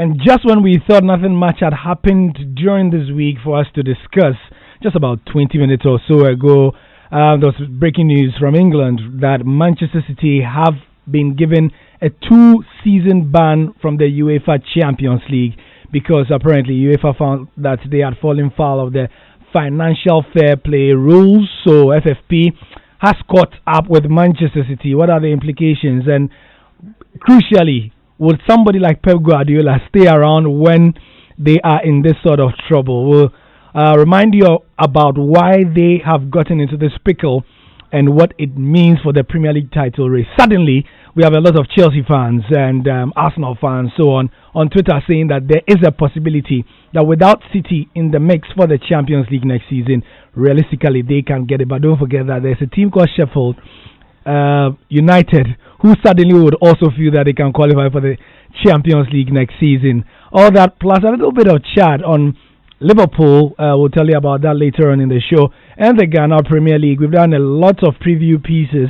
And just when we thought nothing much had happened during this week for us to discuss, just about 20 minutes or so ago, there was breaking news from England that Manchester City have been given a 2-season ban from the UEFA Champions League because apparently UEFA found that they had fallen foul of the financial fair play rules. So FFP has caught up with Manchester City. What are the implications? And crucially, would somebody like Pep Guardiola stay around when they are in this sort of trouble? We'll remind you about why they have gotten into this pickle and what it means for the Premier League title race. Suddenly, we have a lot of Chelsea fans and Arsenal fans, so on Twitter saying that there is a possibility that without City in the mix for the Champions League next season, realistically they can get it. But don't forget that there's a team called Sheffield United who suddenly would also feel that they can qualify for the Champions League next season. All that plus a little bit of chat on Liverpool. We'll tell you about that later on in the show. And the Ghana Premier League. We've done a lot of preview pieces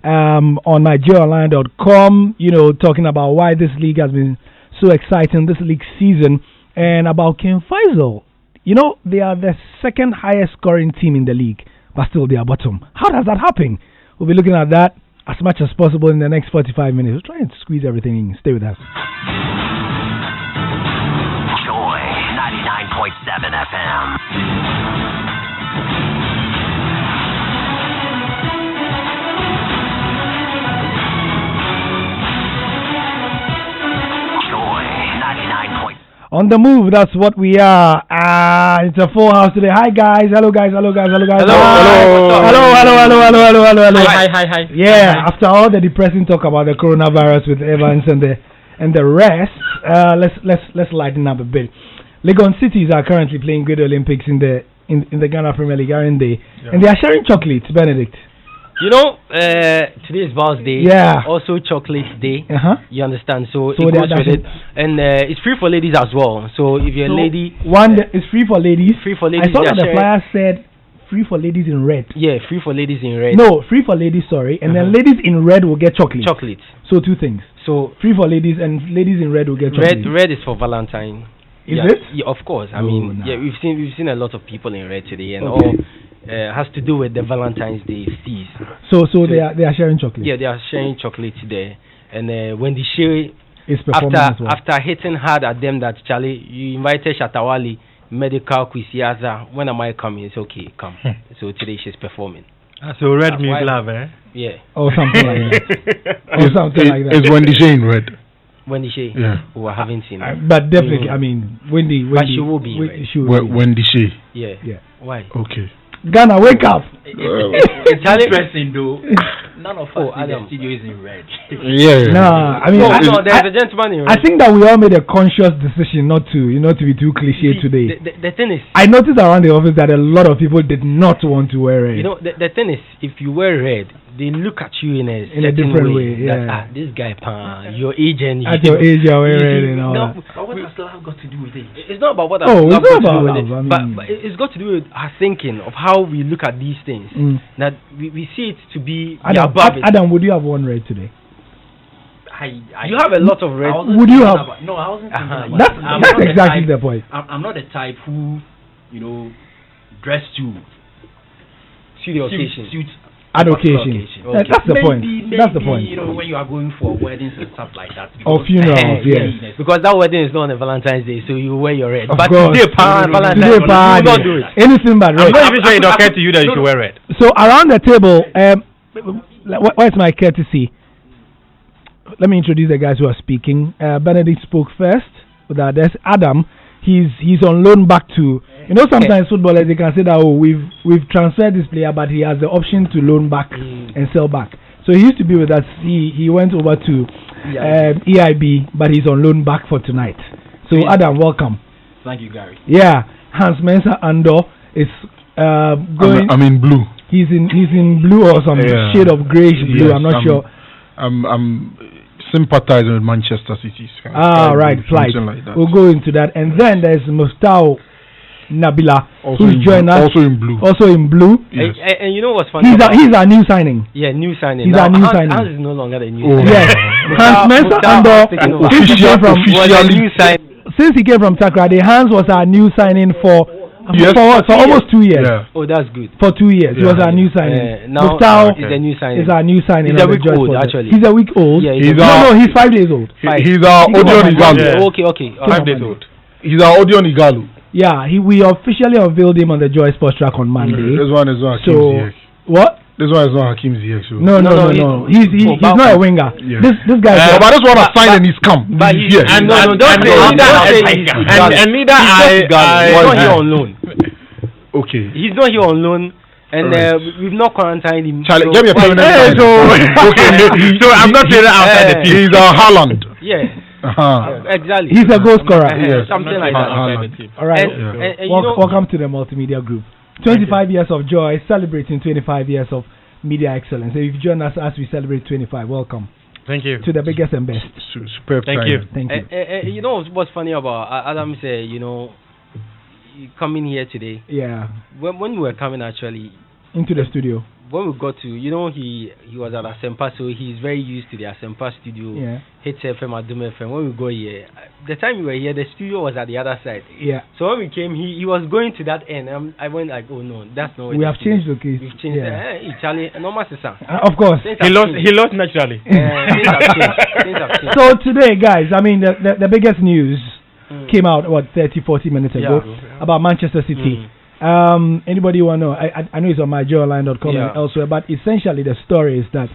on NigeriaOnline.com, talking about why this league has been so exciting this league season, and about King Faisal. They are the second highest scoring team in the league, but still they are bottom. How does that happen? We'll be looking at that as much as possible in the next 45 minutes. We'll try and squeeze everything in. Stay with us. Joy 99.7 FM. On the move, that's what we are. It's a full house today. Hi guys, hello guys. Hello. Hi. Yeah, after all the depressing talk about the coronavirus with Evans and the rest, let's lighten up a bit. Legon Cities are currently playing Great Olympics in the Ghana Premier League, aren't they? Yeah. And they are sharing chocolates, Benedict. Today is Val's Day. Yeah. Also Chocolate Day. You understand? So it goes with it. And it's free for ladies as well. So if you're a lady... It's free for ladies. Free for ladies. I saw that the flyer said free for ladies in red. Yeah, free for ladies in red. No, free for ladies, sorry. And then ladies in red will get chocolate. Chocolate. So two things. So free for ladies and ladies in red will get chocolate. Red is for Valentine. Is it? Yeah, of course. I mean, we've seen a lot of people in red today, and all has to do with the Valentine's Day feast. So they are sharing chocolate. Yeah, they are sharing chocolate today, and Wendy Shea is performing as well. After hitting hard at them that Charlie, you invited Shatawali, Medical Kwisiaza. When am I coming? It's okay, come. So today she's performing. So red means love, eh? Yeah. Or something like that. Is Wendy Shea in red? Wendy Shea. Yeah. Who I haven't seen her. But definitely, I mean, Wendy. But she will be. Wendy Shea. Yeah. Why? Okay. Ghana, wake up. It's interesting though. None of us in the studio is in red. Yeah. Nah, I mean, there's a gentleman in red. I think that we all made a conscious decision not to be too cliche today. The thing is, I noticed around the office that a lot of people did not want to wear red. The thing is, if you wear red, they look at you in a different way. Yeah. This guy, your age and at your age, you're wearing red and all that. But what has love got to do with it? It's not about what it's not about love. But it's got to do with our thinking of how we look at these things. That we see it to be above it. Adam, would you have worn red today? You have a lot of red. Would you have? No, I wasn't thinking about That's exactly the point. I'm not the type who, dress to suit the occasion. At occasion. Okay. That's the point. That's the point. When you are going for weddings and stuff like that. Or funerals, yes. Because that wedding is not on a Valentine's Day, so you wear your red. Of but course. today, Valentine's Day, you will not do it. Anything but red. I'm not even saying it occurred to you that you should wear red. So around the table, where's my courtesy? Let me introduce the guys who are speaking. Benedict spoke first with our desk. Adam, he's on loan back to. Sometimes footballers they can say that we've transferred this player, but he has the option to loan back and sell back. So he used to be with us. He went over to EIB, but he's on loan back for tonight. So Adam, welcome. Thank you, Gary. Yeah, Hans Mensah Andor is going. I'm in blue. He's in blue or some shade of grayish blue. Yes, I'm not sure. I'm sympathizing with Manchester City. Right, flight. Like that. We'll go into that, and then there's Mustau Nabila, Also who's in joined blue. us. Also in blue. Also in blue. Yes. And you know what's funny? He's our new signing. Yeah, new signing. He's Now, our new Hans, signing. Hans is no longer the new Oh, signing. Yes, Hans Mensah Andor. Since he came from Was a new signing. since he came from Takrady, Hans was our new signing for Yes. for almost 2 years. Yeah. Oh, that's good. For 2 years, he Yeah. was our new signing. Now Muftau he's a new signing. is our new signing. He's a on the week Joy old, Sports. actually. He's a week old. Yeah, He's no, our he's 5 days old. he's our He came Odion from Igalu. Nigeria. Okay. Come 5 on, days man. old. He's our Odion Igalu. Yeah, we officially unveiled him on the Joy Sports track on Monday. This one is not Hakim So Ziyech. what? This one is not Hakim Ziyech. So. No. He's not a winger. Yeah. This guy. But this one has signed and he's come. But He's he- here. and- don't say and neither he's not here I- on loan. Okay. He's not here on loan, and Alright. we've not quarantined him. Charlie, so- give me a permanent sign. Okay. So I'm not saying that outside the team. He's our Haaland. Yeah, Uh-huh. exactly. He's a goal scorer. Yes. Something like that. Haaland. All right. And you Welcome, know, welcome to the multimedia group. 25 years of joy, celebrating 25 years of media excellence. So if you join us as we celebrate 25, welcome Thank you. to the biggest and best. Superb Thank signing. you. Thank you. you know what's funny about Adam say, you know, coming here today. Yeah, When we were coming, actually, into the studio. when we got to, you know, he was at Asempa, so he's very used to the Asempa studio. Yeah, Hits FM, Adum FM. When we go here, the time we were here, the studio was at the other side. yeah. So when we came, he was going to that end. I went like, oh no, that's not. We have changed the case. We've changed. Yeah. Charlie, normal sister. Of course. He lost naturally. Things have changed. Things have changed. So today, guys, I mean, the biggest news came out, 30-40 minutes ago about Manchester City. Anybody want to know? I know it's on myjoyonline.com and elsewhere, but essentially the story is that,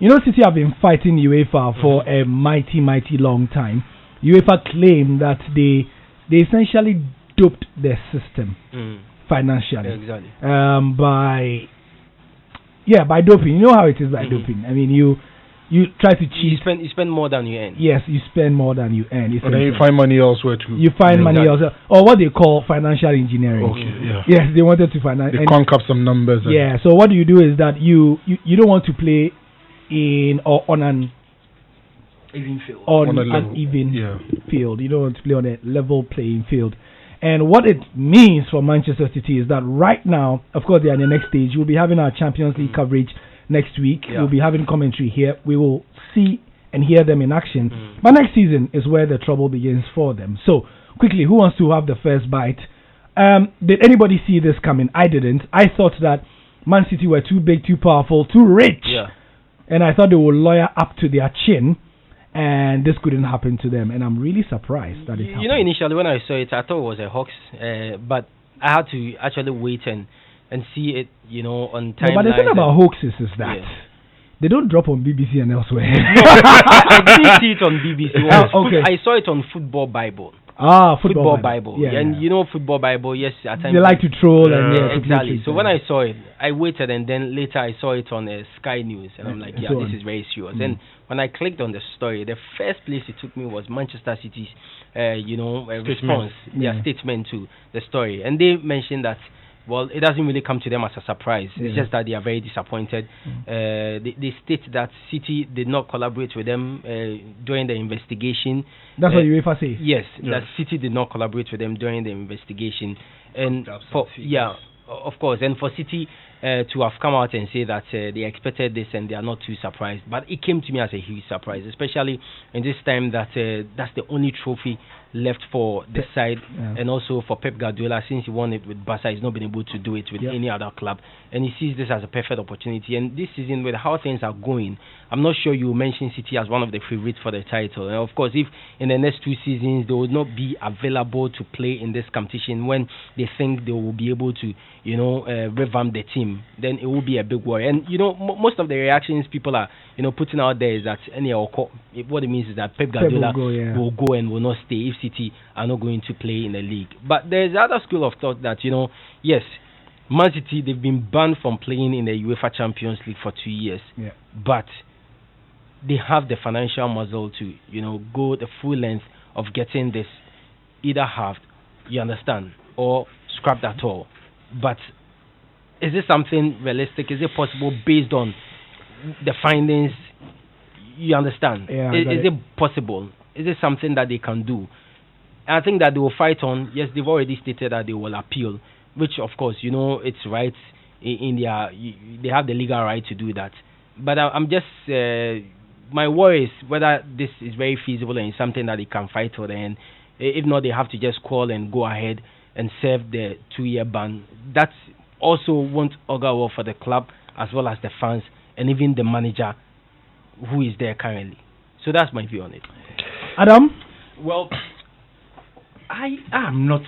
you know, City have been fighting UEFA for a mighty long time. UEFA claim that they essentially doped their system financially Exactly. by doping. You know how it is by doping. I mean, you try to cheat. You spend more than you earn. Yes, you spend more than you earn. And then you find money elsewhere too. You find money elsewhere, or what they call financial engineering. Okay, yeah. Yes, they wanted to finance. They conk up some numbers. And Yeah. So what do is that you don't want to play in or on an Even field. on On a an level. even Yeah. field. You don't want to play on a level playing field. And what it means for Manchester City is that right now, of course, they are in the next stage. We'll be having our Champions League coverage next week. Yeah. We'll be having commentary here. We will see and hear them in action. But next season is where the trouble begins for them. So, quickly, who wants to have the first bite? Did anybody see this coming? I didn't. I thought that Man City were too big, too powerful, too rich. Yeah. And I thought they would lawyer up to their chin. And this couldn't happen to them. And I'm really surprised that it happened. You know, initially when I saw it, I thought it was a hoax. But I had to actually wait and see it, you know, on time. No, but the thing about hoaxes is that they don't drop on BBC and elsewhere. I didn't see it on BBC. Okay. I saw it on Football Bible. Football Bible. Yeah, And yeah. you know Football Bible, yes, at times They like to troll and exactly. So when I saw it, I waited, and then later I saw it on Sky News, and I'm like, yeah, So this on. is very serious. And when I clicked on the story, the first place it took me was Manchester City's, response, their statement to the story, and they mentioned that. Well, it doesn't really come to them as a surprise. It's just that they are very disappointed. They state that City did not collaborate with them during the investigation. That's what UEFA say. Yes, that City did not collaborate with them during the investigation, and of course, and for City to have come out and say that they expected this and they are not too surprised, but it came to me as a huge surprise, especially in this time that that's the only trophy left for the side, and also for Pep Guardiola, since he won it with Barca, he's not been able to do it with any other club, and he sees this as a perfect opportunity. And this season, with how things are going, I'm not sure you mention City as one of the favorites for the title. And of course, if in the next 2 seasons they will not be available to play in this competition when they think they will be able to, revamp the team, then it will be a big worry. And most of the reactions people are, putting out there is that what it means is that Pep Guardiola will go and will not stay if City are not going to play in the league. But there's the other school of thought that, yes, Man City, they've been banned from playing in the UEFA Champions League for 2 years. Yeah. But they have the financial muscle to, go the full length of getting this either halved, you understand, or scrapped at all. But is this something realistic? Is it possible based on the findings? You understand? Yeah, Is it possible? Is it something that they can do? I think that they will fight on. Yes, they've already stated that they will appeal, which of course, it's right in their. They have the legal right to do that. But I'm just my worry is whether this is very feasible and something that they can fight for. And if not, they have to just call and go ahead and serve the 2-year ban. That also won't augur well for the club as well as the fans and even the manager who is there currently. So that's my view on it. Adam? Well, I am not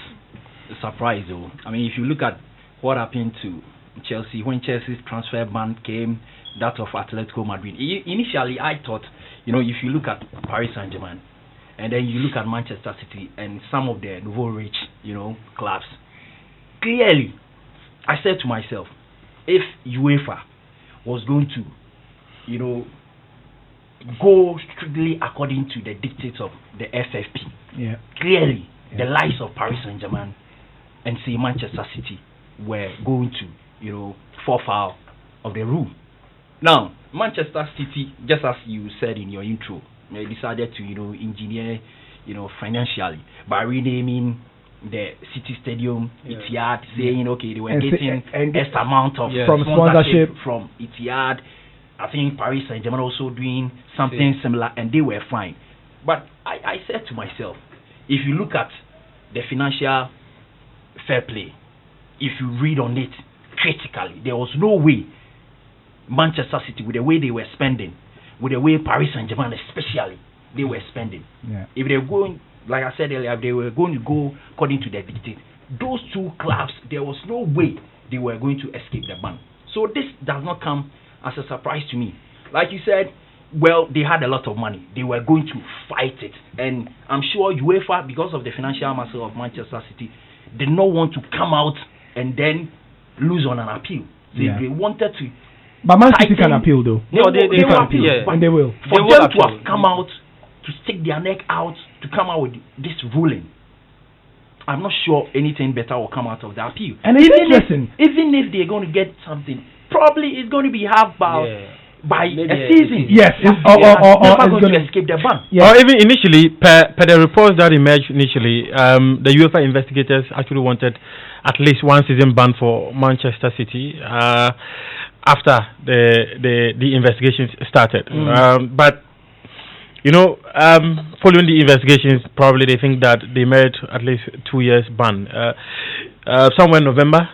surprised though. I mean, if you look at what happened to Chelsea when Chelsea's transfer ban came, that of Atletico Madrid. Initially, I thought, if you look at Paris Saint-Germain and then you look at Manchester City and some of the nouveau rich, clubs, clearly, I said to myself, if UEFA was going to, go strictly according to the dictates of the FFP, clearly, the likes of Paris Saint-Germain and say Manchester City were going to, fall foul of the rule. Now, Manchester City, just as you said in your intro, they decided to, engineer, financially by renaming the City Stadium Etihad, saying, okay, they were getting X amount of from sponsorship from Etihad. I think Paris Saint-Germain also doing something similar, and they were fine. But I said to myself, if you look at the financial fair play, if you read on it critically, there was no way Manchester City, with the way they were spending, with the way Paris Saint-Germain especially, they were spending. If they were going, like I said earlier, if they were going to go according to their dictate, those two clubs, there was no way they were going to escape the ban. So this does not come as a surprise to me. Like you said, well, they had a lot of money. They were going to fight it. And I'm sure UEFA, because of the financial muscle of Manchester City, did not want to come out and then lose on an appeal. They wanted to. But Man City can appeal though. No, they will appeal. And they will. For them to have come out, to stick their neck out, to come out with this ruling, I'm not sure anything better will come out of the appeal. And it's interesting. Even if they're going to get something, probably it's going to be half by a season. Yes. Or going to escape the ban. Or even initially, per the reports that emerged initially, the UEFA investigators actually wanted at least one season ban for Manchester City after the investigations started. But following the investigations, probably they think that they merit at least 2 years ban. Somewhere in November,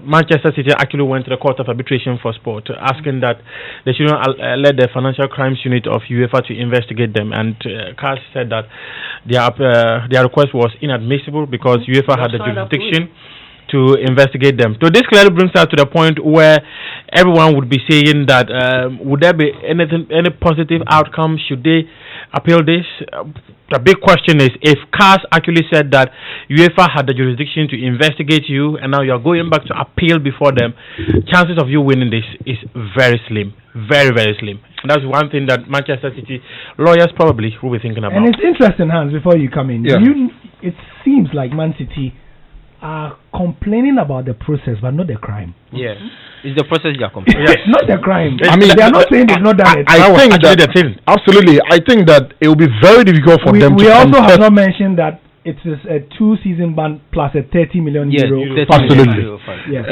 Manchester City actually went to the Court of Arbitration for Sport, asking that they shouldn't let the Financial Crimes Unit of UEFA to investigate them. And CAS said that their request was inadmissible because UEFA had the jurisdiction to investigate them. So this clearly brings us to the point where everyone would be saying that would there be any positive outcome? Should they appeal this? The big question is, if CAS actually said that UEFA had the jurisdiction to investigate you and now you're going back to appeal before them, chances of you winning this is very slim. Very, very slim. And that's one thing that Manchester City lawyers probably will be thinking about. And it's interesting, Hans, before you come in. It seems like Man City are complaining about the process, but not the crime. Yeah, it's the process they are complaining. Not the crime. I mean, they are not saying they've not done it. I think that absolutely. I think that it will be very difficult for them. We also have not mentioned that it is a 2-season ban plus a 30 million euro. Absolutely. Yes.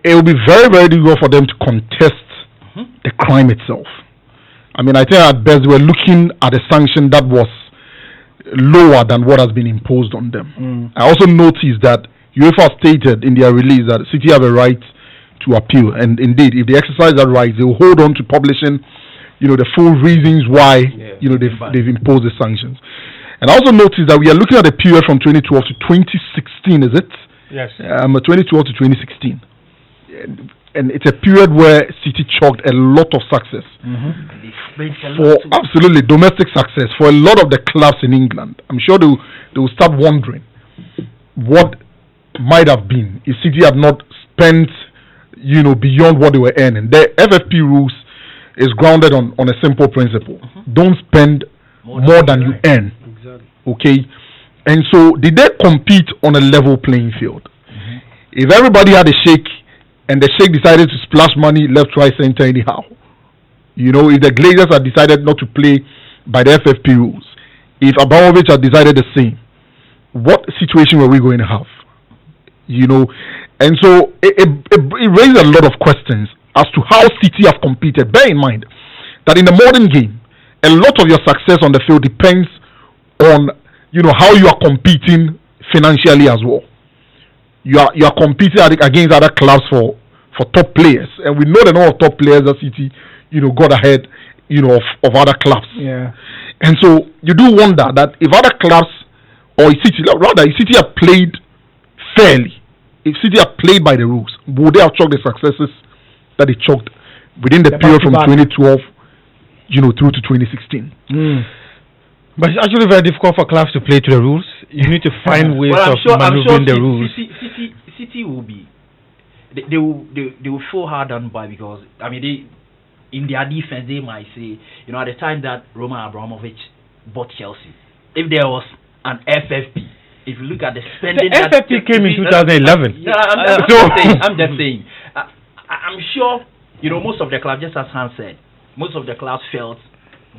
It will be very, very difficult for them to contest the crime itself. I mean, I think at best we're looking at a sanction that was lower than what has been imposed on them. I also noticed that UEFA stated in their release that City have a right to appeal, and indeed, if they exercise that right, they will hold on to publishing, the full reasons why they've imposed the sanctions. And I also noticed that we are looking at a period from 2012 to 2016, is it? Yes. 2012 to 2016. And it's a period where City chalked a lot of success for absolutely domestic success for a lot of the clubs in England. I'm sure they will start wondering what might have been if City had not spent, beyond what they were earning. The FFP rules is grounded on a simple principle: don't spend more than you earn. Exactly. Okay, and so did they compete on a level playing field? If everybody had a shake, and the Sheikh decided to splash money left, right, center anyhow. If the Glazers had decided not to play by the FFP rules, if Abramovich had decided the same, what situation were we going to have? You know, and so it raises a lot of questions as to how City have competed. Bear in mind that in the modern game, a lot of your success on the field depends on, you know, how you are competing financially as well. You are competing against other clubs for top players, and we know the number of top players that City, you know, got ahead, you know, of other clubs. Yeah. And so you do wonder that if other clubs or City, rather, if City have played fairly, if City have played by the rules, would they have chalked the successes that they chalked within the period from 2012, you know, through to 2016? But it's actually very difficult for clubs to play to the rules. You need to find ways of maneuvering the rules. City will be. They will feel hard done by, because I mean in their defense they might say, you know, at the time that Roman Abramovich bought Chelsea, if there was an FFP, if you look at the spending, the FFP came in 2011. I'm just saying. I'm sure, you know, most of the clubs, just as Hans said, most of the clubs felt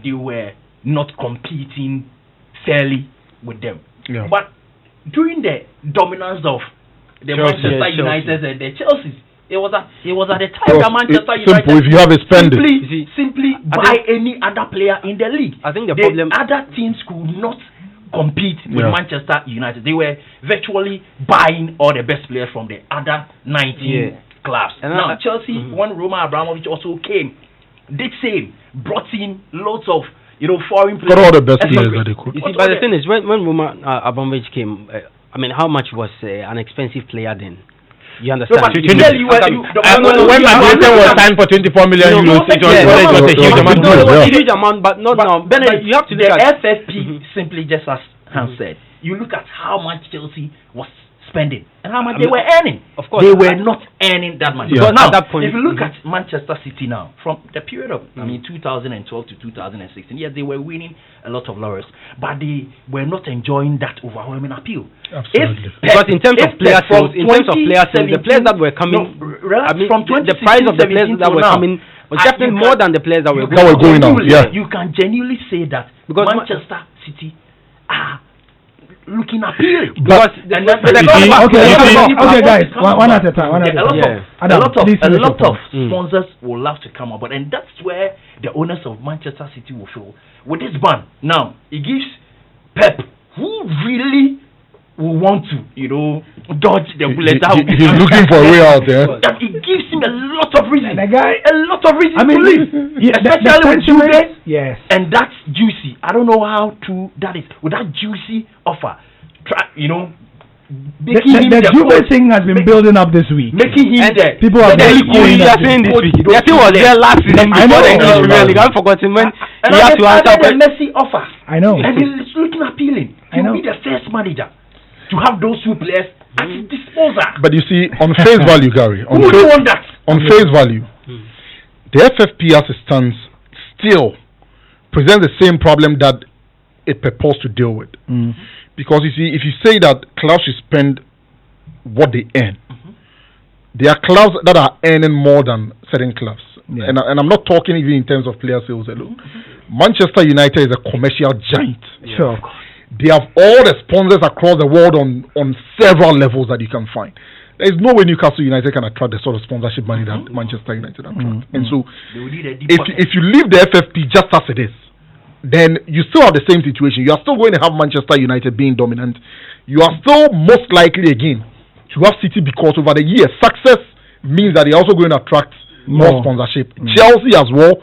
they were not competing fairly with them. Yeah. But during the dominance of the Manchester United and the Chelsea, it was at the time that Manchester United simple. If you have a spending, simply buy any other player in the league. I think the problem, other teams could not compete with Manchester United. They were virtually buying all the best players from the other 19 clubs. And now Chelsea, when Roman Abramovich also came, did same, brought in lots of, you know, foreign players. Got all the best players that they could. You see, but the thing is, when Roman Abramovich came, I mean, how much was an expensive player then? You understand? When Madueke was signed for 24 million euros, it was a huge amount. A huge amount, but not now. But you have to look at the FFP. Simply, just as Hans said, you look at how much Chelsea was spending and how much they were earning. Of course, they were not earning that much. Because now, at that point, if you look at Manchester City now, from the period of 2012 to 2016, yes, they were winning a lot of laurels, but they were not enjoying that overwhelming appeal. Absolutely. Because in terms of player sales, the players that were coming, I mean, the price of the players that were coming was definitely more than the players that were going out. Yeah, you can genuinely say that because Manchester City are looking appealing. But okay, guys, one at a time. A lot of sponsors will love to come up, and that's where the owners of Manchester City will feel with this ban. Now it gives Pep, who really will want to, you know, dodge the bullet out. He's looking for a way out there. It gives him a lot of reason. And the guy, a lot of reason to leave. Especially with Juve. Yes. And that's juicy. I don't know how true that is. With that juicy offer, you know, the Juve thing has been building up this week. Making him there. People are very saying this week. The thing was there last season before the English Premier League. I've forgotten when he had to answer the Messi offer. I know. And it's looking appealing. He will be the first manager to have those two players at his disposal. But you see, on face value, Gary, on face value, the FFP as it stands still presents the same problem that it purports to deal with. Because you see, if you say that clubs should spend what they earn, there are clubs that are earning more than certain clubs. And I'm not talking even in terms of player sales alone. Manchester United is a commercial giant. Sure. They have all the sponsors across the world on several levels that you can find. There is no way Newcastle United can attract the sort of sponsorship money that Manchester United attract. And so, if you leave the FFP just as it is, then you still have the same situation. You are still going to have Manchester United being dominant. You are still most likely again to have City, because over the years, success means that they are also going to attract more sponsorship. Chelsea as well.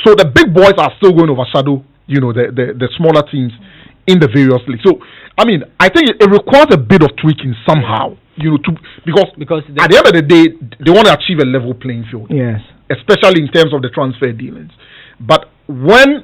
So the big boys are still going to overshadow, you know, the smaller teams in the various leagues. So, I mean, I think it requires a bit of tweaking somehow, you know, because at the end of the day, they want to achieve a level playing field. Yes. Especially in terms of the transfer dealings. But when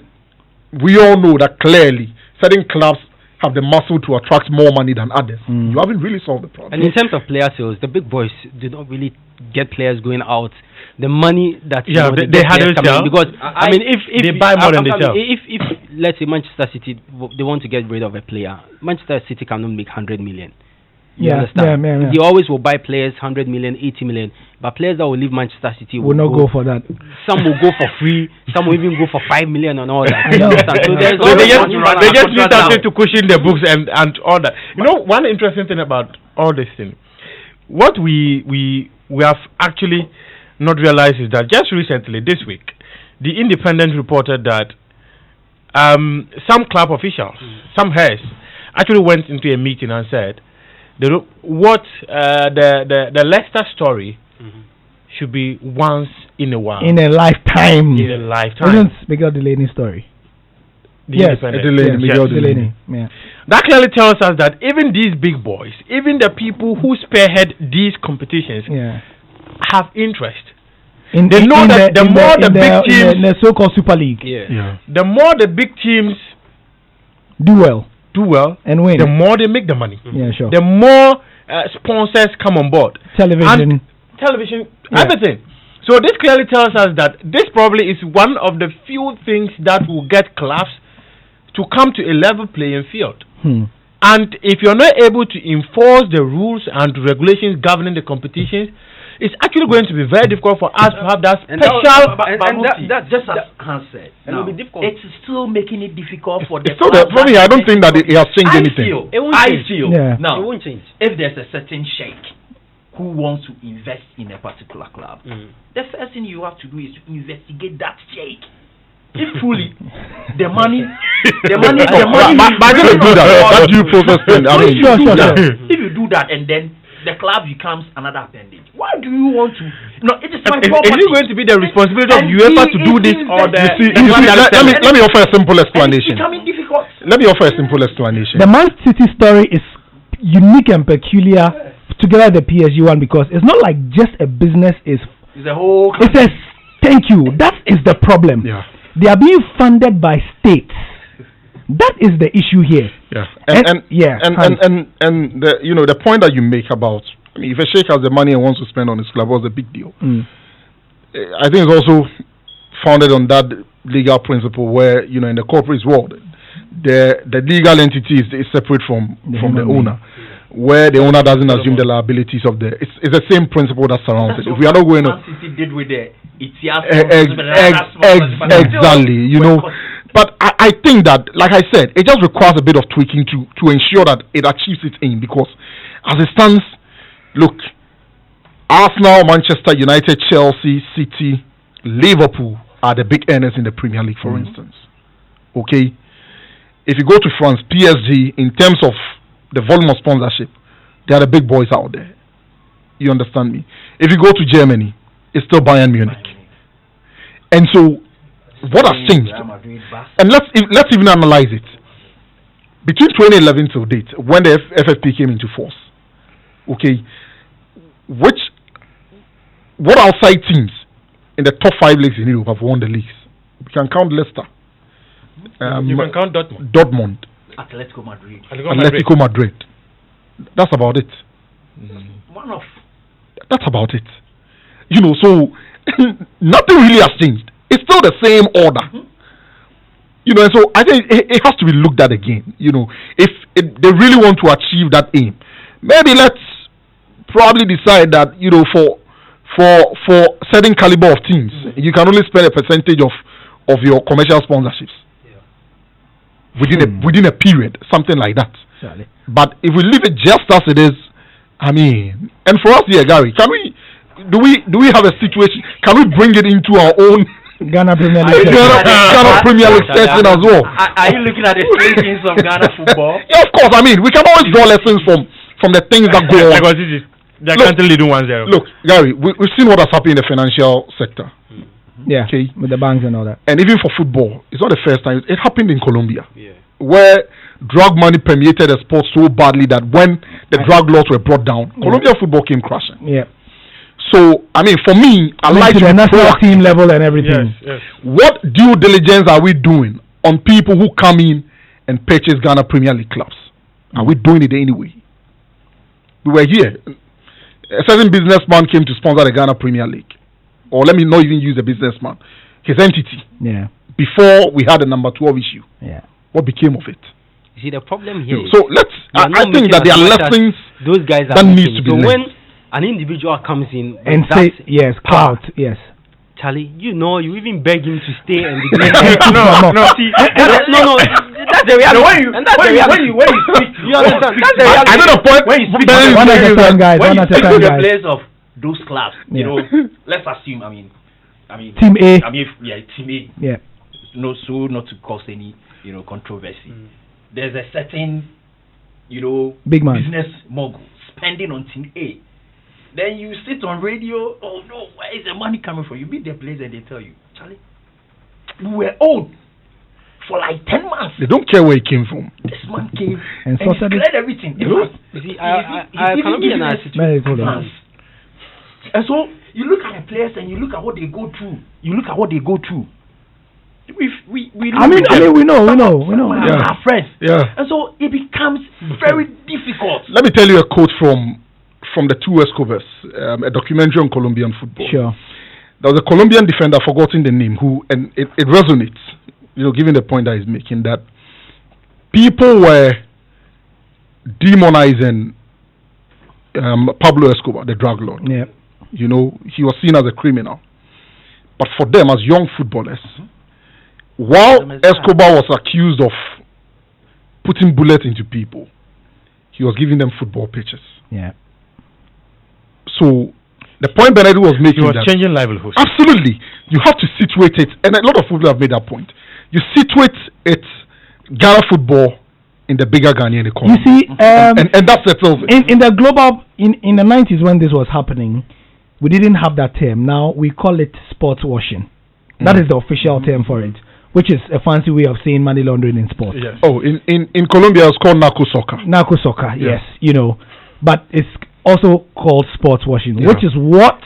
we all know that clearly certain clubs have the muscle to attract more money than others, you haven't really solved the problem. And in terms of player sales, the big boys do not really get players going out. The money that they had it because I mean, if they buy more than they sell. If let's say Manchester City they want to get rid of a player, Manchester City cannot make 100 million. You understand? They always will buy players 100 million, 80 million, but players that will leave Manchester City will not go for that. Some will go for free, some will even go for 5 million and all that. So they just need something to cushion the books and all that. You know, one interesting thing about all this thing, what we have actually not realized is that just recently, this week, the Independent reported that some club officials, some heads, actually went into a meeting and said the Leicester story should be once in a while. In a lifetime. In a lifetime. Isn't Miguel Delaney story? Yes, Delaney. Yeah. That clearly tells us that even these big boys, even the people who spearhead these competitions, have interest. They know that the more the big teams, in the so-called Super League, the more the big teams do well and win, the more they make the money. Yeah, sure. The more sponsors come on board. Television, everything. So this clearly tells us that this probably is one of the few things that will get clubs to come to a level playing field. And if you're not able to enforce the rules and regulations governing the competitions, it's actually going to be very difficult for us to have that special. That's just as Hans said. It will be difficult. It's still making it difficult for the. So for me, I don't think that it has changed anything. I feel now it won't change. If there's a certain sheikh who wants to invest in a particular club, the first thing you have to do is to investigate that sheikh. If truly the money, but I don't do that. That due process thing. I mean, if you do that and then the club becomes another appendage. Why do you want to? No, it is my property. Is it going to be the responsibility of UEFA to do this or the? Let me offer a simple explanation. It's becoming difficult. Let me offer a simple explanation. The Man City story is unique and peculiar together with the PSG one because it's not like just a business. It's a whole. It says thank you. That is the problem. Yeah. They are being funded by states. That is the issue here. Yeah, and the, you know, the point that you make about, I mean, if a sheikh has the money and wants to spend on his club, what's the big deal? I think it's also founded on that legal principle where, you know, in the corporate world, the legal entity is separate from the owner, where the owner doesn't assume the liabilities of the. It's the same principle that surrounds it. If we are not going to. City did with the exactly, you know. But I think that, like I said, it just requires a bit of tweaking to ensure that it achieves its aim. Because as it stands, look, Arsenal, Manchester United, Chelsea, City, Liverpool are the big earners in the Premier League, for instance. Okay? If you go to France, PSG, in terms of the volume of sponsorship, they are the big boys out there. You understand me? If you go to Germany, it's still Bayern Munich. And so, what has changed? And let's even analyze it. Between 2011 till date, when the FFP came into force, okay, what outside teams in the top 5 leagues in Europe have won the leagues? We can count Leicester. You can count Dortmund. Atletico Madrid. That's about it. That's about it. You know, so nothing really has changed. It's still the same order. You know, and so I think it has to be looked at again. You know, if they really want to achieve that aim, maybe let's probably decide that, you know, for certain caliber of teams, you can only spend a percentage of your commercial sponsorships within a period, something like that. Surely. But if we leave it just as it is, I mean, and for us here, Gary, do we have a situation? Can we bring it into our own Ghana Premier League? Ghana Premier League session as well. Are you looking at the strengths of Ghana football? Yeah, of course. I mean, we can always draw lessons from the things that go on. They're currently leading 1-0. Look, Gary, we've seen what has happened in the financial sector. Yeah, okay, with the banks and all that. And even for football, it's not the first time. It happened in Colombia, where drug money permeated the sport so badly that when the drug laws were brought down, Colombian football came crashing. Yeah. So, I mean, for me, I like to the national team level and everything. Yes. What due diligence are we doing on people who come in and purchase Ghana Premier League clubs? Are we doing it anyway? We were here. A certain businessman came to sponsor the Ghana Premier League. Or let me not even use a businessman. His entity. Yeah. Before we had the number 12 issue. Yeah. What became of it? You see, the problem here. So let's. I think that there are lessons. those guys are that needs missing. to be so linked. when an individual comes in And with say that yes, power, clout, yes. Charlie, you even beg him to stay and be No. See, no, that's the reality. And that's the reality. When you speak, You understand? That's the reality. I know the point. When you speak Very- One at a time, guys. when One you at a speak time, to the guys. players of those clubs, Yeah. you know, let's assume. I mean, Team A. Team A. Yeah. No, so not to cause any, controversy. There's a certain, Big man. business mogul spending on Team A. Then you sit on radio. Oh no, where is the money coming from? You meet the players and they tell you, Charlie, we were old for like 10 months. They don't care where it came from. This man came And and he sorted it. cleared everything. In fact, You see, he I didn't cannot be give an you answer to Very hold on. advance. And so you look at the players and you look at what they go through. We I mean, we know. Yeah. Our friends. Yeah. And so it becomes very difficult. Let me tell you a quote from the two Escobars, a documentary on Colombian football. Sure. There was a Colombian defender, forgotten the name, and it resonates, given the point that he's making, that people were demonizing Pablo Escobar, the drug lord. Yeah. He was seen as a criminal. But for them, as young footballers, while Escobar was accused of putting bullets into people, he was giving them football pitches. Yeah. So the point Benedict was making, You are that changing livelihoods. absolutely, you have to situate it, and a lot of people have made that point. You situate it, Ghana football, in the bigger Ghanaian economy. You see, and that settles it. in the global in the 90s when this was happening, we didn't have that term. Now we call it sports washing. That is the official term for it, which is a fancy way of saying money laundering in sports. Yes. Oh, in Colombia, it's called narco soccer. Narco soccer, Yeah. yes, but it's also called sports washing, Yeah. which is what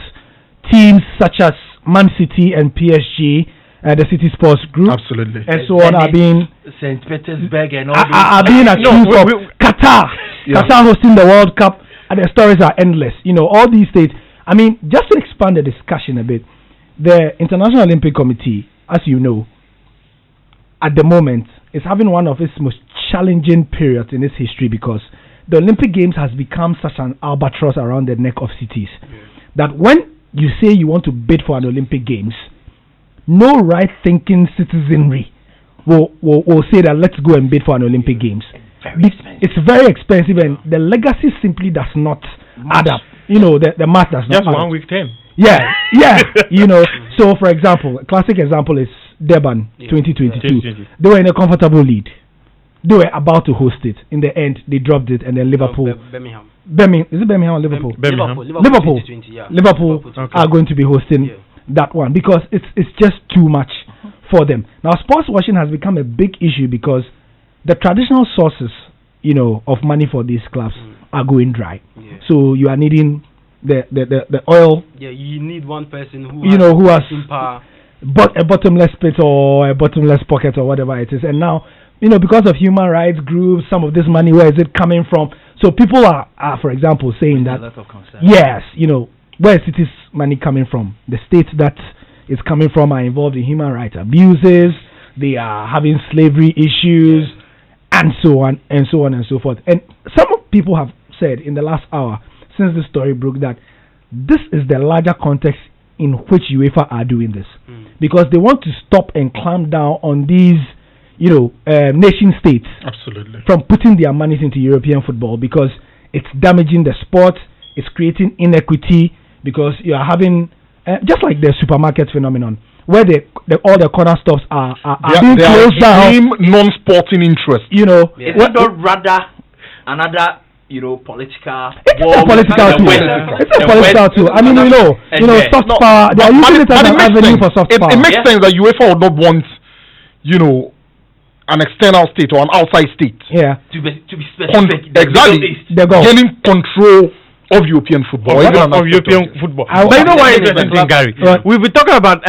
teams such as Man City and PSG, the City Sports Group, Absolutely. and so on are being St. Petersburg and all are being accused of Qatar. Yeah. Qatar hosting the World Cup, and the stories are endless. All these states. I mean, just to expand the discussion a bit, the International Olympic Committee, as you know, at the moment is having one of its most challenging periods in its history because the Olympic Games has become such an albatross around the neck of cities that when you say you want to bid for an Olympic Games, no right-thinking citizenry will say that let's go and bid for an Olympic Games. It's very expensive, and the legacy simply does not add up. The math does not Just add 1 up. week term. Yeah. So for example, a classic example is Durban 2022. 2020. They were in a comfortable lead. They were about to host it. In the end, they dropped it, and then Liverpool. Birmingham. Is it Birmingham or Liverpool? Birmingham. Liverpool. 2020, yeah. Liverpool 2020. are going to be hosting that one because it's just too much for them. Now, sports washing has become a big issue because the traditional sources, of money for these clubs are going dry. Yeah. So you are needing the oil. Yeah, you need one person who who has power. a bottomless pit or a bottomless pocket or whatever it is. And now, because of human rights groups, some of this money, where is it coming from? So people are for example, saying that, a lot of concern. yes, where is this money coming from? The states that it's coming from are involved in human rights abuses, they are having slavery issues, and so on, and so on, and so forth. And some people have said in the last hour, since the story broke, that this is the larger context in which UEFA are doing this. Because they want to stop and clamp down on these, nation states Absolutely. from putting their monies into European football because it's damaging the sport, it's creating inequity because you are having, just like the supermarket phenomenon, where all the corner stores are being closed down. Non-sporting interest. It's not rather another political. It's a political tool. It's a political tool. I mean, soft power. They are using it as an avenue for soft power. It makes sense that UEFA would not want, an external state or an outside state. Yeah. To be specific. Exactly. Gaining control of European football. Of European football. But you know what is interesting, Gary? We've been talking about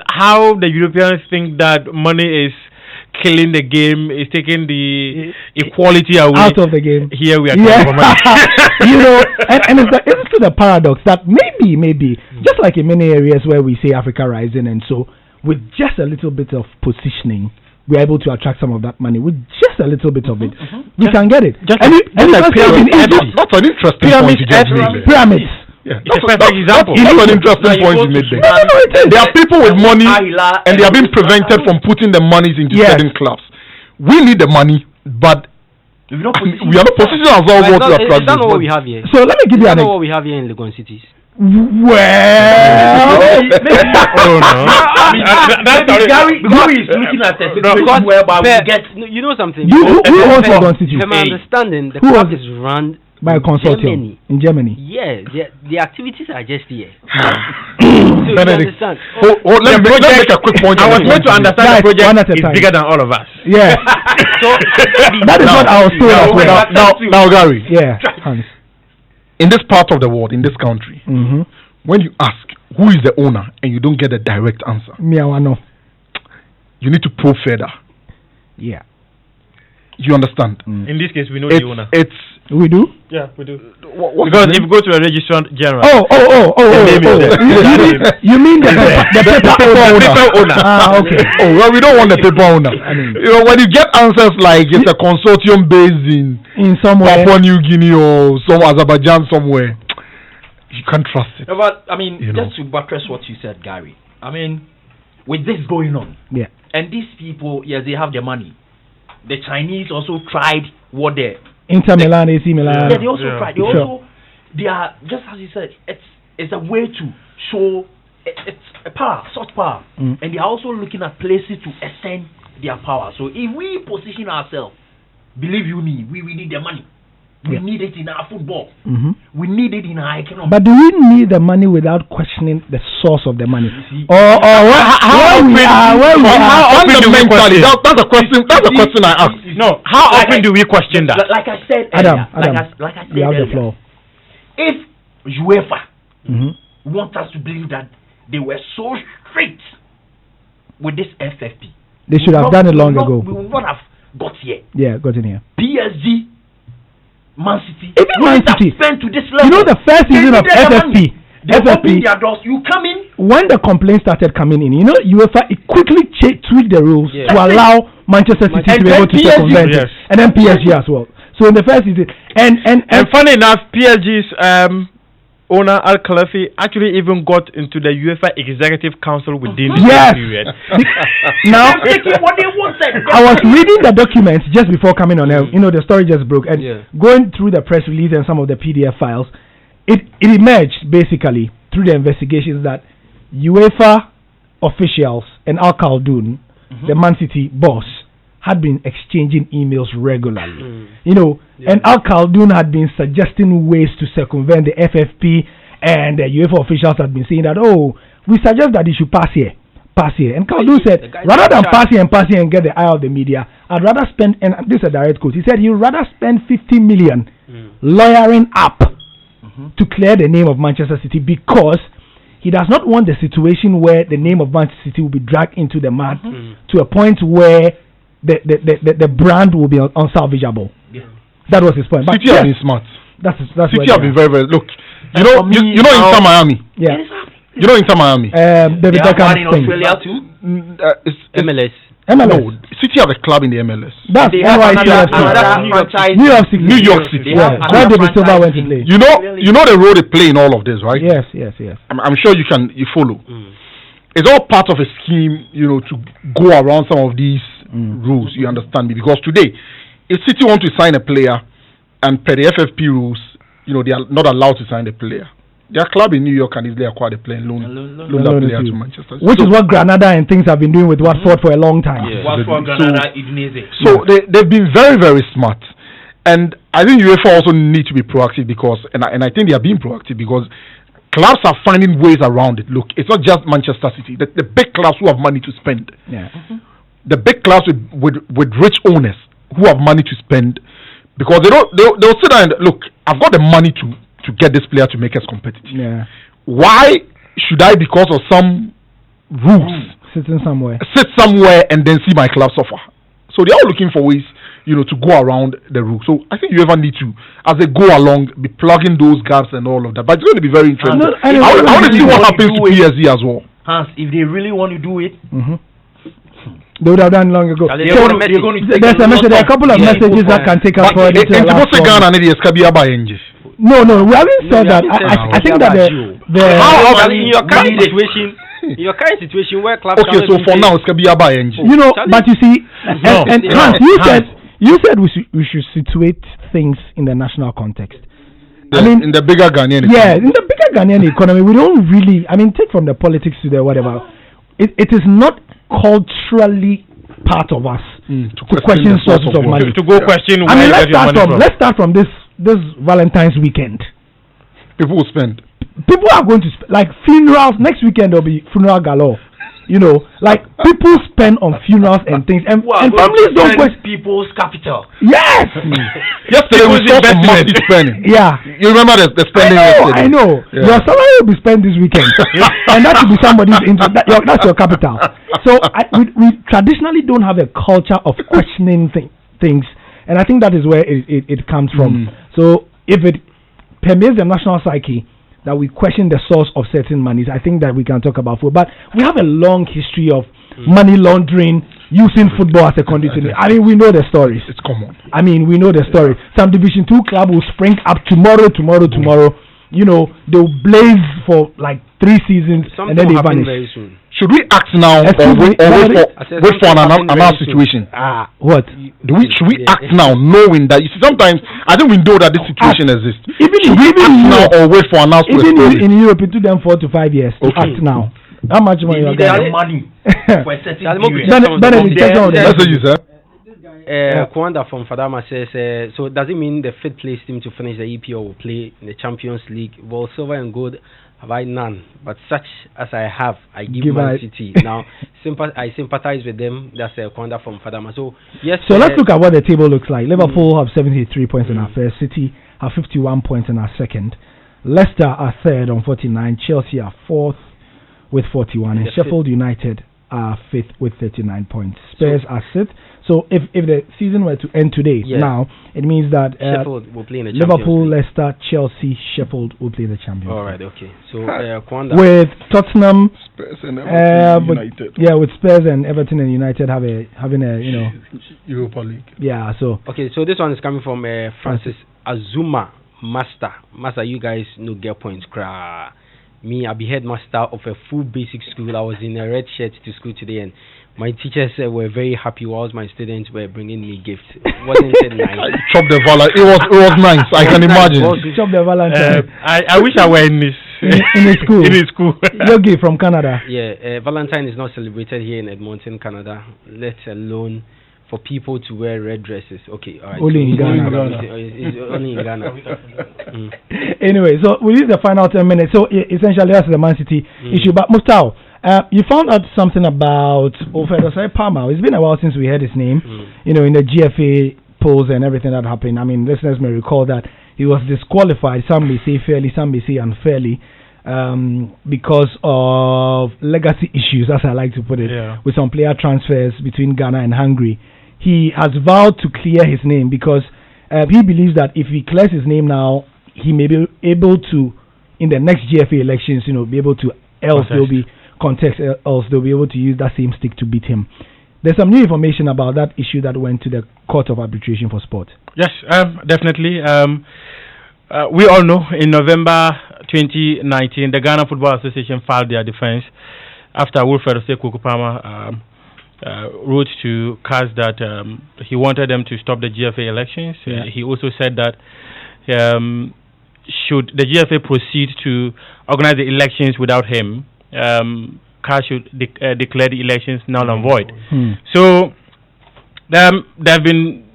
how the Europeans think that money is killing the game, is taking the equality away out of the game. Here we are talking about money. And it's the paradox that maybe just like in many areas where we say Africa rising, and so with just a little bit of positioning, we're able to attract some of that money with just a little bit of it. We can get it. Just like pyramid. That's an interesting point you just made. Pyramids. Yeah, It's a perfect example. That's an interesting point you made there. There are people with money and they are being prevented from putting the monies into certain clubs. We need the money, but we are not positioning ourselves to attract this. Is that not what we have here? So let me give you an what we have here in Legon cities. Well, Gary is looking at a situation whereby we get. You know something? Who owns Legon City? From my understanding, the club is run by a consortium in Germany. Yeah, the activities are just here. So Benedict, let me make a quick point. I was meant to understand the project is bigger than all of us. Yeah. So that is what I was told. Now, Gary. Yeah, Hans. In this part of the world, in this country, when you ask who is the owner and you don't get a direct answer, you need to probe further. Yeah. You understand? In this case, we know the owner. We do? Yeah, we do. Because if you go to a registrar general. You mean the paper owner? Okay. Oh, well, we don't want the paper owner. When you get answers like it's a consortium based in somewhere, Papua New Guinea or some Azerbaijan somewhere, you can't trust it. No, but I mean, just to buttress what you said, Gary. I mean, with this going on, and these people, yes, they have their money. The Chinese also tried what they. Inter Milan, AC Milan. Yeah, they also tried. They are, just as you said, it's a way to show it's a power, soft power, and they are also looking at places to extend their power. So if we position ourselves, believe you me, we need the money. We need it in our football. We need it in our economy. But do we need the money without questioning the source of the money? How often do we question? That's a question. That's a question I ask. No, how often do we question that? Like I said, Adam, like I said you have earlier, the floor. If UEFA want us to believe that they were so strict with this FFP, they should have done it long ago. We would not have got here. Yeah, got in here. PSG, Man City, even Man City spent to this level. You know the first season of FFP. Open their doors. You come in. When the complaints started coming in, UEFA quickly tweaked the rules to allow Manchester City to be able to circumvent it, and then PSG as well. So in the first season, and funny enough, PSG's owner Al Khelafi actually even got into the UEFA Executive Council within this period. Now, what they wanted. I was reading the documents just before coming on air. The story just broke, and going through the press release and some of the PDF files, it emerged basically through the investigations that UEFA officials and Al Khaldoon, the Man City boss, had been exchanging emails regularly. And Al Khaldoon had been suggesting ways to circumvent the FFP, and the UEFA officials had been saying that, we suggest that you should pass here. And Khaldoon said, rather than pass here and get the eye of the media, I'd rather spend, and this is a direct quote, he said he'd rather spend 50 million lawyering up to clear the name of Manchester City, because he does not want the situation where the name of Manchester City will be dragged into the mud to a point where the brand will be unsalvageable. That was his point. But City have been smart. That's City have been very, very. Look, you know Inter Miami. Yeah. You know Inter Miami. David Beckham in Australia too. MLS. No, City have a club in the MLS. That's New York City. Yeah. Where David Silva went to play. You know the role they play in all of this, right? Yes. I'm sure you follow. It's all part of a scheme, to go around some of these rules. You understand me? Because today, if City want to sign a player, and per the FFP rules, they are not allowed to sign the player. Their club in New York can easily acquire the player and loan that player to Manchester City. Which is what Granada and things have been doing with Watford for a long time. Watford, Granada, Udinese. So they've been very, very smart. And I think UEFA also need to be proactive because, and I think they are being proactive because clubs are finding ways around it. Look, it's not just Manchester City. The big clubs who have money to spend. Yeah. The big clubs with rich owners who have money to spend, because they'll sit down and look, I've got the money to get this player to make us competitive. Yeah. Why should I, because of some rules, sit somewhere and then see my club suffer? So they are looking for ways, to go around the rules. So I think you ever need to, as they go along, be plugging those gaps and all of that. But it's going to be very interesting. I want to see what happens to PSG as well. Hans, if they really want to do it, They would have done long ago. There's So, a message. there's a message. There are a couple of messages that can take us forward. But into the last one. Ghana need Escabia by NG. No, we haven't said that. I think that in your current situation, where clubs Okay, so for now Escabia by NG. you know, but you see, No. and Hans, you said we should situate things in the national context. I mean, in the bigger Ghanaian in the bigger Ghanaian economy, we don't really. I mean, take from the politics to the whatever. It is not culturally part of us to question the source sources of of money. To go question I where mean, you let's get your start money from from. let's start from this Valentine's weekend. People will spend. People are going to like funerals next weekend. There'll be funeral galore. You know, like people spend on funerals and things, and families don't question people's capital. Yes. Yesterday we saw some massive spending. Yeah. You remember the spending yesterday? I know. Yeah. Your salary will be spent this weekend, and that should be somebody's interest. That's your capital. So we traditionally don't have a culture of questioning things, and I think that is where it comes from. So if it permeates the national psyche that we question the source of certain monies, I think that we can talk about football. But we have a long history of money laundering, using football as a conduit. I mean, we know the stories. It's common. I mean, we know the story. Some Division 2 club will spring up tomorrow. You know, they'll blaze for like 3 seasons and then they vanish. very soon. Should we act now or wait for another situation? What? Should we act now, knowing that you see, sometimes I think we know that this situation exists. Even Now or wait for announcement? Even in Europe, it took them 4 to 5 years to act now. How much money you They got? have money for a certain period. That's what you said. Kwanda from Fadama says, so does it mean the fifth place team to finish the EPL will play in the Champions League? Well, silver and gold have I none, but such as I have, I give Man City. Now, I sympathize with them. That's Kwanda from Fadama. So, yes. So let's look at what the table looks like. Liverpool have 73 points in our first. City have 51 points in our second. Leicester are third on 49. Chelsea are fourth with 41. And Sheffield United are fifth with 39 points. Spurs are sixth. So if the season were to end today, now it means that Sheffield will play in the Liverpool, Champions League. Leicester, Chelsea, Sheffield will play the Champions League. All right, okay. So Kwanda with Tottenham, Spurs and Everton, United. with Spurs and Everton and United having a Europa League. Yeah, so okay. So this one is coming from Francis Azuma Master. You guys know get points. Me, I be headmaster of a full basic school. I was in a red shirt to school today, and my teachers were very happy whilst my students were bringing me gifts. Wasn't it nice? Chop the Valentine. It was nice. I can imagine. Chop the Valentine. I wish I were in this in a school. in a school. Yogi from Canada. Yeah, Valentine is not celebrated here in Edmonton, Canada. Let alone for people to wear red dresses. Okay, all right. Only in Ghana. It's only in Ghana. Anyway, so we use the final 10 minutes. So essentially, that's the Man City issue. But Mustau, you found out something about Ofedosai Palmer. It's been a while since we heard his name. You know, in the GFA polls and everything that happened. I mean, listeners may recall that he was disqualified. Some may say fairly, some may say unfairly. Because of legacy issues, as I like to put it, with some player transfers between Ghana and Hungary. He has vowed to clear his name because he believes that if he clears his name now, he may be able to, in the next GFA elections, be able to, else they'll be able to use that same stick to beat him. There's some new information about that issue that went to the Court of Arbitration for Sport. Yes, definitely. We all know in November 2019, the Ghana Football Association filed their defense after Wilfred Osei-Kukupama wrote to CAS that he wanted them to stop the GFA elections. He also said that should the GFA proceed to organize the elections without him, CAS should declare the elections null and void. So there have been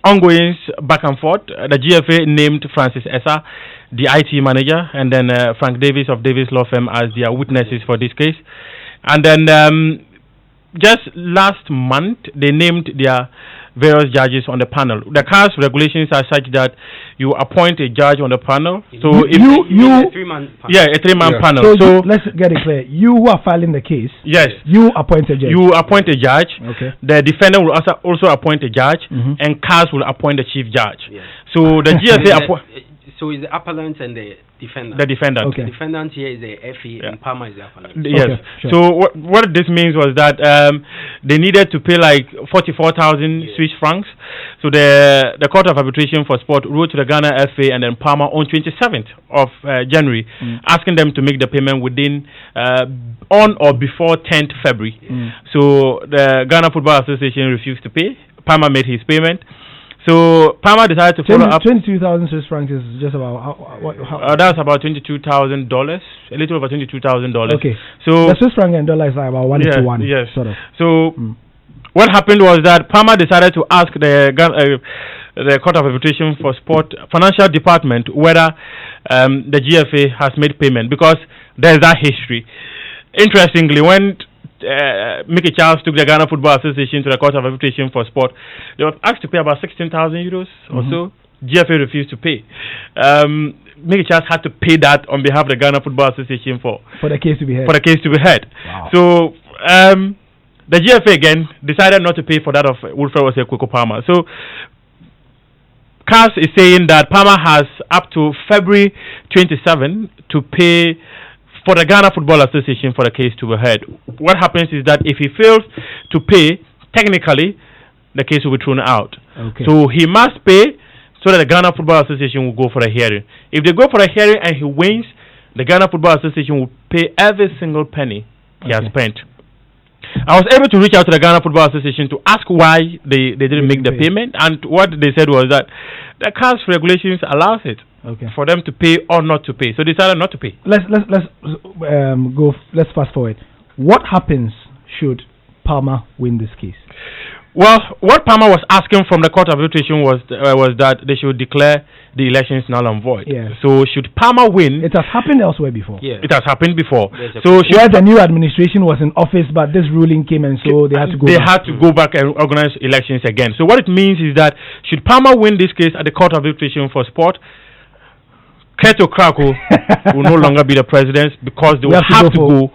ongoings back and forth. The GFA named Francis Essa, the IT manager, and then Frank Davis of Davis Law Firm as their witnesses for this case. And then just last month, they named their various judges on the panel. The CAS regulations are such that you appoint a judge on the panel. So a 3-man panel. Yeah, a 3-man panel. So let's get it clear. You who are filing the case. Yes. You appoint a judge. You appoint a judge. Okay. The defendant will also appoint a judge, and CAS will appoint the chief judge. Yes. So the GFA So it's the appellant and the defendant. The defendant. Okay. The defendant here is the FA and Palmer is the appellant. Yes. Okay, sure. So what this means was that they needed to pay like 44,000 Swiss francs. So the Court of Arbitration for Sport wrote to the Ghana FA and then Palmer on 27th of January, asking them to make the payment within on or before 10th February. So the Ghana Football Association refused to pay. Palmer made his payment. So Palmer decided to follow up. 22,000 Swiss francs is just about that's about $22,000, a little over $22,000. Okay. So the Swiss franc and dollar is like about 1:1. Yes. Sort of. So what happened was that Palmer decided to ask the Court of Arbitration for Sport Financial Department whether the GFA has made payment, because there's that history. Interestingly, when Mickey Charles took the Ghana Football Association to the Court of Arbitration for Sport, they were asked to pay about 16,000 euros or so. GFA refused to pay. Mickey Charles had to pay that on behalf of the Ghana Football Association for the case to be heard. For the case to be heard. Wow. So the GFA again decided not to pay for that of Wilfred Osei-Kweko Palmer. So CAS is saying that Palmer has up to February 27 to pay for the Ghana Football Association for the case to be heard. What happens is that if he fails to pay, technically, the case will be thrown out. Okay. So he must pay so that the Ghana Football Association will go for a hearing. If they go for a hearing and he wins, the Ghana Football Association will pay every single penny he has spent. I was able to reach out to the Ghana Football Association to ask why they didn't make the payment, and what they said was that the CAS regulations allows it for them to pay or not to pay. So they decided not to pay. Let's fast forward. What happens should Palmer win this case? Well, what Palmer was asking from the Court of Arbitration was that they should declare the elections null and void. Yeah. So should Palmer win? It has happened elsewhere before. Yeah. It has happened before. So where the new administration was in office, but this ruling came, and so they had to go. They had to go back and organize elections again. So what it means is that should Palmer win this case at the Court of Arbitration for Sport, Keto Krako will no longer be the president, because they will have to go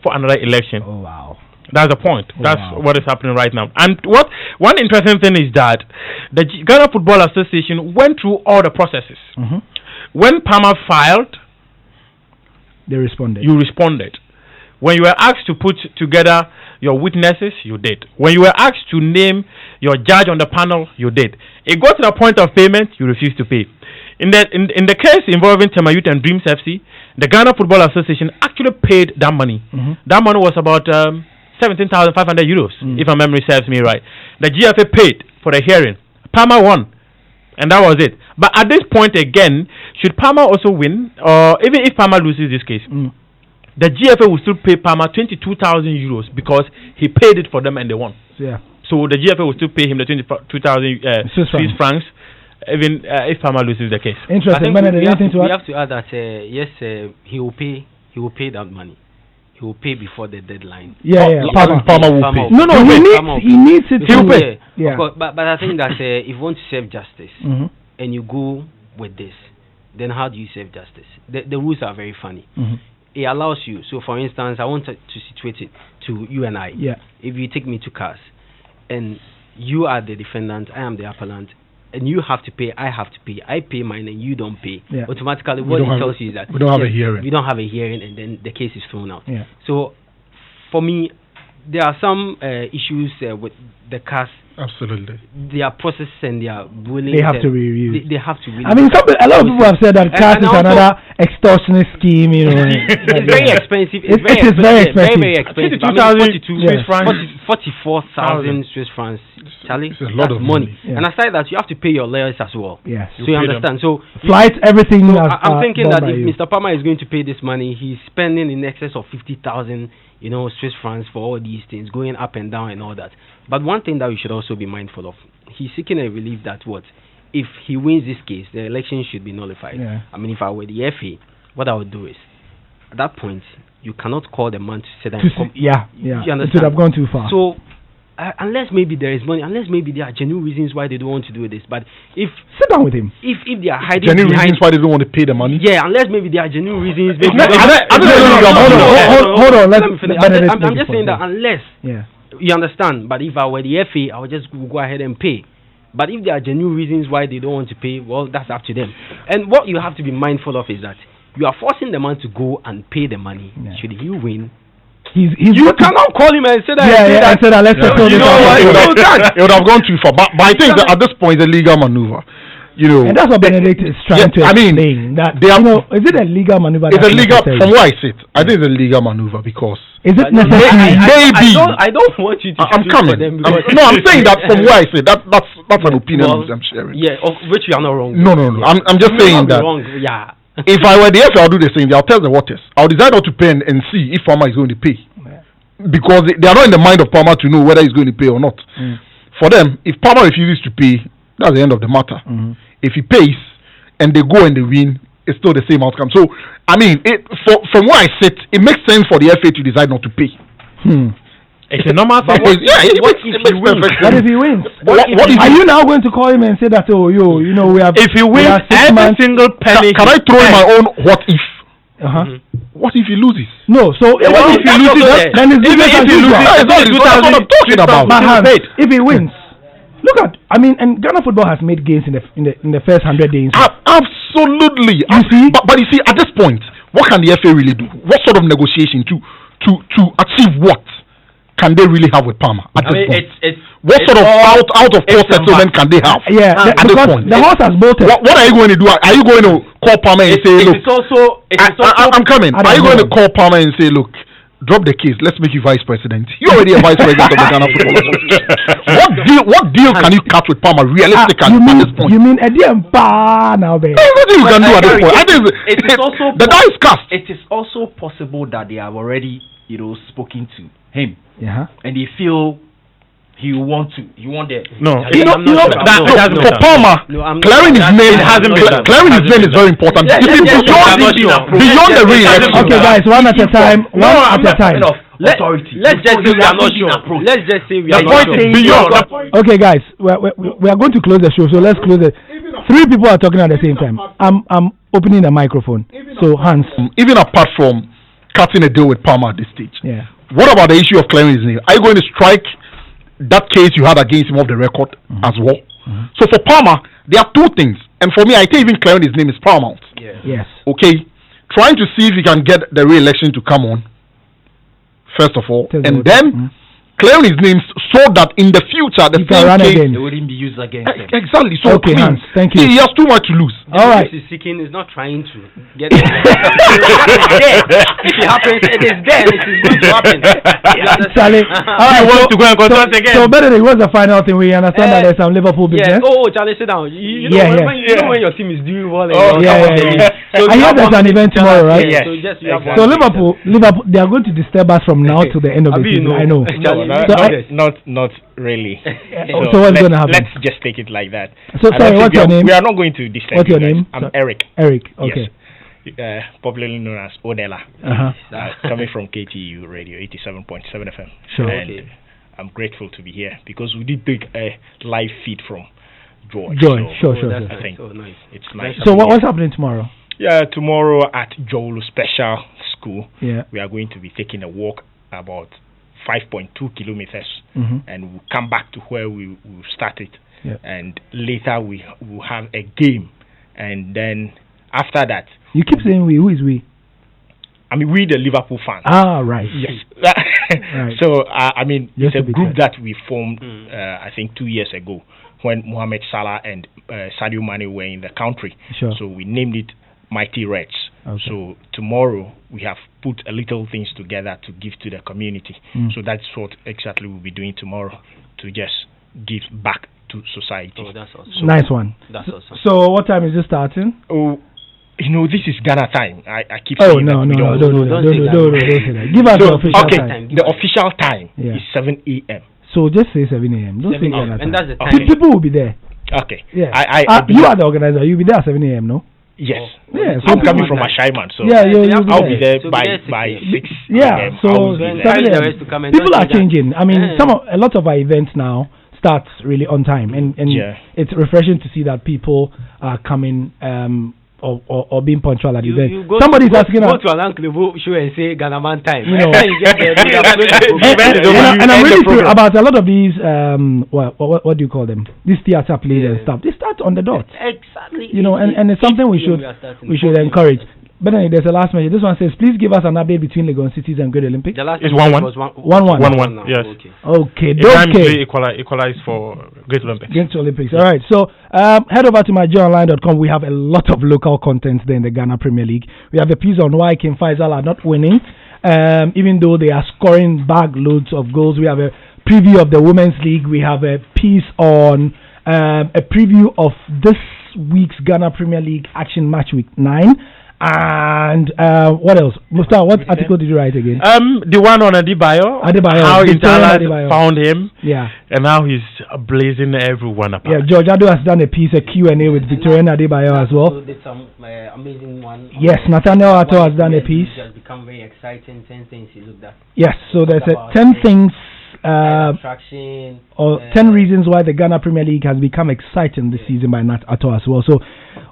for another election. Oh wow. That's the point. That's what is happening right now. And one interesting thing is that the Ghana Football Association went through all the processes. When Palmer filed, they responded. You responded. When you were asked to put together your witnesses, you did. When you were asked to name your judge on the panel, you did. It got to the point of payment, you refused to pay. In the case involving Tema Youth and Dreams FC, the Ghana Football Association actually paid that money. That money was about 17,500 euros, if my memory serves me right. The GFA paid for the hearing. Palmer won, and that was it. But at this point again, should Palmer also win, or even if Palmer loses this case, the GFA will still pay Palmer 22,000 euros because he paid it for them and they won. Yeah. So the GFA will still pay him the 22,000 Swiss francs, even if Palmer loses the case. Interesting. We have to add that yes, he will pay that money. He will pay before the deadline. Palmer will pay. No, he needs it. He will pay. Yeah. But I think that if you want to serve justice and you go with this, then how do you serve justice? The rules are very funny. It allows you. So, for instance, I want to situate it to you and I. Yeah. If you take me to CAS, and you are the defendant, I am the appellant, and you have to pay, I have to pay, I pay mine and you don't pay, automatically what it tells you is that we don't have a hearing. We don't have a hearing, and then the case is thrown out. Yeah. So for me, there are some issues with the CAS. Absolutely. Their process and their ruling. They have to review. They have to. Really I mean, a lot of people have said that CAS is another extortionist scheme. You know, it's very expensive. It is very expensive. Very expensive. 44,000 Swiss francs. Charlie, it's a lot of money. And aside that, you have to pay your lawyers as well. Yes. So you understand. So flights, everything. So I'm thinking that if Mr. Palmer is going to pay this money, he's spending in excess of 50,000. Swiss francs for all these things, going up and down and all that. But one thing that we should also be mindful of, he's seeking a relief that if he wins this case, the election should be nullified. Yeah. I mean, if I were the FA, what I would do is, at that point, you cannot call the man to sit down. You understand? It would have gone too far. So, unless maybe there is money, unless maybe there are genuine reasons why they don't want to do this, but if sit down with him, if they are hiding genuine reasons why they don't want to pay the money, unless maybe there are genuine reasons. Hold on. Let me finish. I'm just saying that unless you understand, but if I were the FA, I would just go ahead and pay. But if there are genuine reasons why they don't want to pay, well, that's up to them. And what you have to be mindful of is that you are forcing the man to go and pay the money. Yeah. Should he win? You cannot call him and say that. I said that. Let's settle this. It would have gone too far. But I think that at this point, it's a legal maneuver. And that's what Benedict is trying to explain. That is it a legal maneuver? It's a legal. From where I sit, I think it's a legal maneuver because. Is it necessary? Maybe. I don't want you to. I'm coming. I'm saying that from where I sit. That's an opinion I'm sharing. Yeah, of which you are not wrong. No. I'm just saying that. Wrong. Yeah. If I were the FA, I'll do the same. I'll tell the waters. I'll decide not to pay and see if Palmer is going to pay, because they are not in the mind of Palmer to know whether he's going to pay or not. For them, if Palmer refuses to pay, that's the end of the matter. If he pays and they go and they win, it's still the same outcome. So, I mean, from where I sit, it makes sense for the FA to decide not to pay. It's a normal thing. What if he wins? Are you now going to call him and say that, we have... If he wins every single penny... Can I throw in my own what if? What if he loses? No, so if he loses, then it's that's what I'm talking about. If he wins... Look at, and Ghana football has made gains in the first 100 days. Absolutely. You see? But you see, at this point, what can the FA really do? What sort of negotiation to achieve what can they really have with Palmer at this point? What sort of out of court settlement can they have? Yeah, at this point. The horse has bolted. What are you going to do? Are you going to call Palmer and say, look, I'm coming. Are you going to call Palmer and say, look, drop the case, let's make you vice president? You're already a vice president of the Ghana Football Association. What deal can you cut with Palmer realistically at this point? You mean Eddie and Pa now, baby? Nothing you can do at this point. I think the die is cast. It is also possible that they have already, spoken to him, and they feel he want the. No, for Palmer, clearing his name is very important. Beyond the real. Okay, guys, one at a time. Let's just say we are not sure. Let's just say we are not sure. Okay, guys, we are going to close the show, so let's close it. 3 people are talking at the same time. I'm opening the microphone. So Hans, even apart from cutting a deal with Palmer at this stage, what about the issue of clearing his name? Are you going to strike that case you had against him off the record as well? So for Palmer, there are 2 things, and for me, I think even clearing his name is paramount. Yes. Okay, trying to see if he can get the re-election to come on, first of all, and then clearing his name so that in the future the same case it wouldn't be used against him. Exactly. So okay, Hans, thank you. He has too much to lose. All right. He's seeking is not trying to get it. If it happens, it is there. It is going to happen. Charlie, all right. Want to go and contest again. So Benedict, what's the final thing? We understand that there's some Liverpool business. Charlie, sit down. You know when your team is doing well. So I hear there's an event tomorrow, right? Yeah. So Liverpool, they are going to disturb us from now to the end of the season. I know. Not really. So what's going to happen? Let's just take it like that. So sorry, what's your name? We are not going to disturb. What's your name? I'm Eric. Eric, okay. Yes. Popularly known as Odella. Coming from KTU Radio 87.7 FM. Sure. And I'm grateful to be here because we did take a live feed from Joy. Sure. I think it's nice. So what's happening tomorrow? Yeah, tomorrow at Jolu Special School, we are going to be taking a walk about 5.2 kilometers, and we'll come back to where we started. And later we will have a game, and then after that, you keep saying we. Who is we? I mean, we the Liverpool fans. Right. Yes. Right. So I mean, it's a group that we formed, I think 2 years ago, when Mohamed Salah and Sadio Mane were in the country. Sure. So we named it Mighty Reds. Okay. So tomorrow we have put a little things together to give to the community. So that's what exactly we'll be doing tomorrow, to just give back to society. Oh, that's awesome. So nice one. That's awesome. So what time is it starting? Oh, this is Ghana time. I keep saying don't say that. Give us the official time. The official time is 7 a.m. So just say 7 a.m. Don't say Ghana time. And that's the time. People will be there. Okay. Yeah. You are the organizer. You'll be there at 7 a.m., no? Yes. Yeah. So I'm coming from Ashaiman, so I'll be there by 6. Yeah. So 7 a.m. People are changing. I mean, a lot of our events now starts really on time, and it's refreshing to see that people are coming or being punctual at the event. Somebody's asking go to an Uncle show and say Ghana Man time. You know, and I'm really sure about a lot of these. What do you call them? These theater plays and stuff. They start on the dot. Exactly. You know, and it's something we should encourage. But anyway, there's a last message. This one says, please give us an update between Legon Cities and Great Olympics. The last is 1-1. 1-1. Yes. Okay. Equalize for Great Olympics. Great Olympics. All right. So head over to myjoyonline.com. We have a lot of local content there in the Ghana Premier League. We have a piece on why King Faisal are not winning, even though they are scoring bag loads of goals. We have a preview of the Women's League. We have a piece on a preview of this week's Ghana Premier League action match week 9. And what else? Musta, what article did you write again? The one on Adebayo. How Intala found him. Yeah. And how he's blazing everyone apart. Yeah, George Ado has done a piece, a Q&A with Victorian Adebayo as well. Did some amazing one. Yes, Nathaniel Ato has done a piece. It has become very exciting. 10 things he looked at. Yes, so there's 10 things. 10 reasons why the Ghana Premier League has become exciting this season by Nat Ato as well. So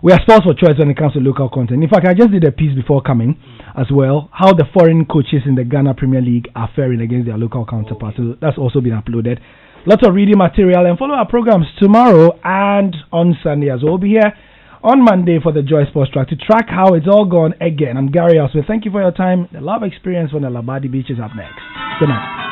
we are sports for choice when it comes to local content. In fact, I just did a piece before coming as well, how the foreign coaches in the Ghana Premier League are faring against their local counterparts. So that's also been uploaded. Lots of reading material, and follow our programs tomorrow and on Sunday as well. We'll be here on Monday for the Joy Sports Track to track how it's all gone again. I'm Gary Oswald. Thank you for your time. The Love Experience from the Labadi Beach is up next. Good night.